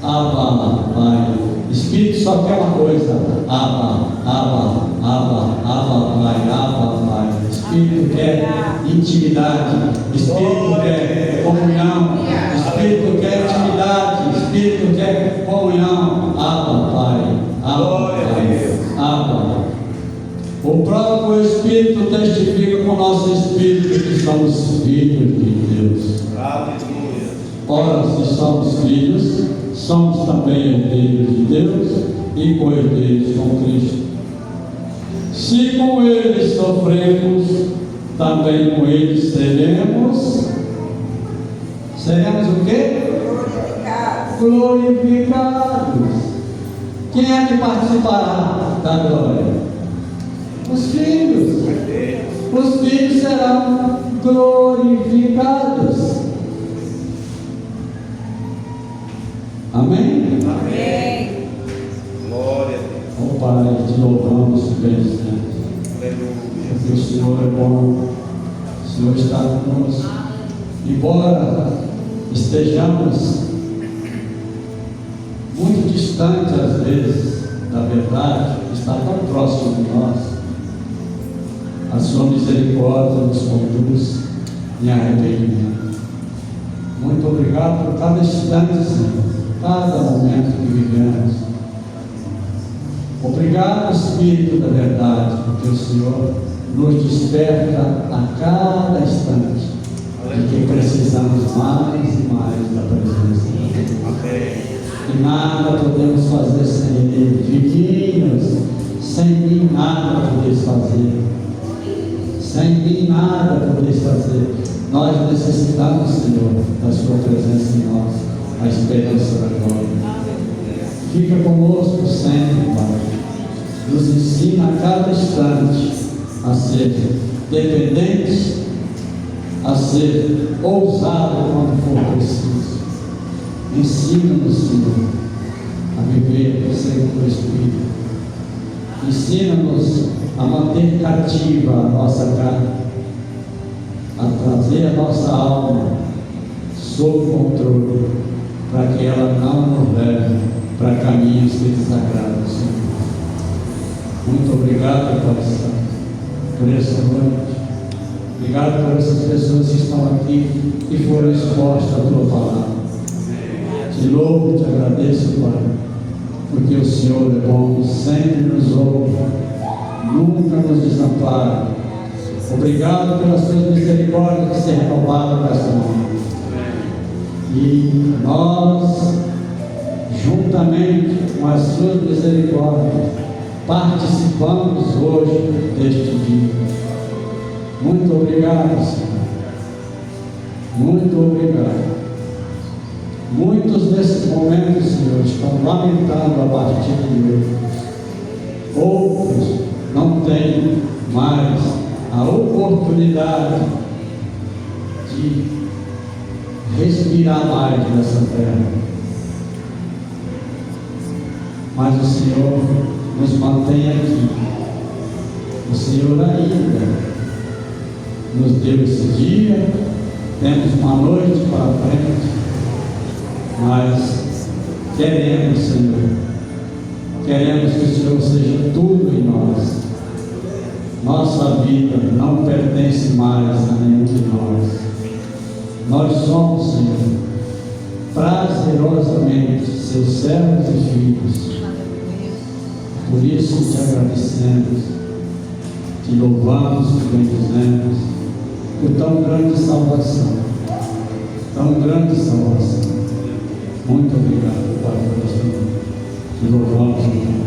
Abba, Pai. Espírito só quer uma coisa: Abba, Abba, Abba, Abba, Pai, Abba, Pai. Espírito quer intimidade, Espírito quer comunhão, Espírito quer intimidade, Espírito quer comunhão. Abba, Pai, Abba, Pai, Abba. O próprio Espírito testifica com o nosso Espírito que somos filhos de Deus. Aleluia. Ora, se somos filhos, somos também herdeiros de Deus e co-herdeiros com Cristo. Se com Ele sofremos, também com Ele seremos seremos o quê? Glorificados. Quem é que participará da glória? Os filhos. Os filhos serão glorificados. Amém? Amém. Glória a Deus. Oh Pai, te louvamos, te bendizemos. Aleluia. Porque o Senhor é bom, o Senhor está conosco. Embora estejamos muito distantes às vezes da verdade, está tão próximo de nós, a sua misericórdia nos conduz em arrependimento. Muito obrigado por cada instante, Senhor, cada momento que vivemos. Obrigado, Espírito da verdade, porque o Senhor nos desperta a cada instante de que precisamos mais e mais da presença de Deus. Amém. E nada podemos fazer sem Ele. Vivinhos, sem mim nada podeis fazer. Sem mim nada podeis fazer. Nós necessitamos, Senhor, da Sua presença em nós, a esperança da glória. Fica conosco sempre, Pai. Nos ensina a cada instante a ser dependentes, a ser ousado quando for preciso. Ensina-nos, Senhor, a viver segundo o Espírito. Ensina-nos a manter cativa a nossa carne, a trazer a nossa alma sob controle, para que ela não nos leve para caminhos que desagradam, Senhor. Muito obrigado, Pai Santo, por essa noite. Obrigado por essas pessoas que estão aqui e foram expostas à Tua palavra. Te louvo e te agradeço, Pai, porque o Senhor é bom, sempre nos ouve, nunca nos desampara. Obrigado pelas Tuas misericórdias que se renovaram nesta manhã. E nós, juntamente com as Suas misericórdias, participamos hoje deste dia. Muito obrigado, Senhor. Muito obrigado. Muitos desses momentos, Senhor, estão lamentando a partir de hoje. Outros não têm mais a oportunidade de respirar mais nessa terra. Mas o Senhor nos mantém aqui. O Senhor ainda nos deu esse dia, temos uma noite para frente, mas queremos, Senhor, queremos que o Senhor seja tudo em nós. Nossa vida não pertence mais a nenhum de nós. Nós somos, Senhor, prazerosamente seus servos e filhos. Por isso te agradecemos, te louvamos, te bendizemos por tão grande salvação, tão grande salvação. Muito obrigado, Pai, por esta noite. Te louvamos.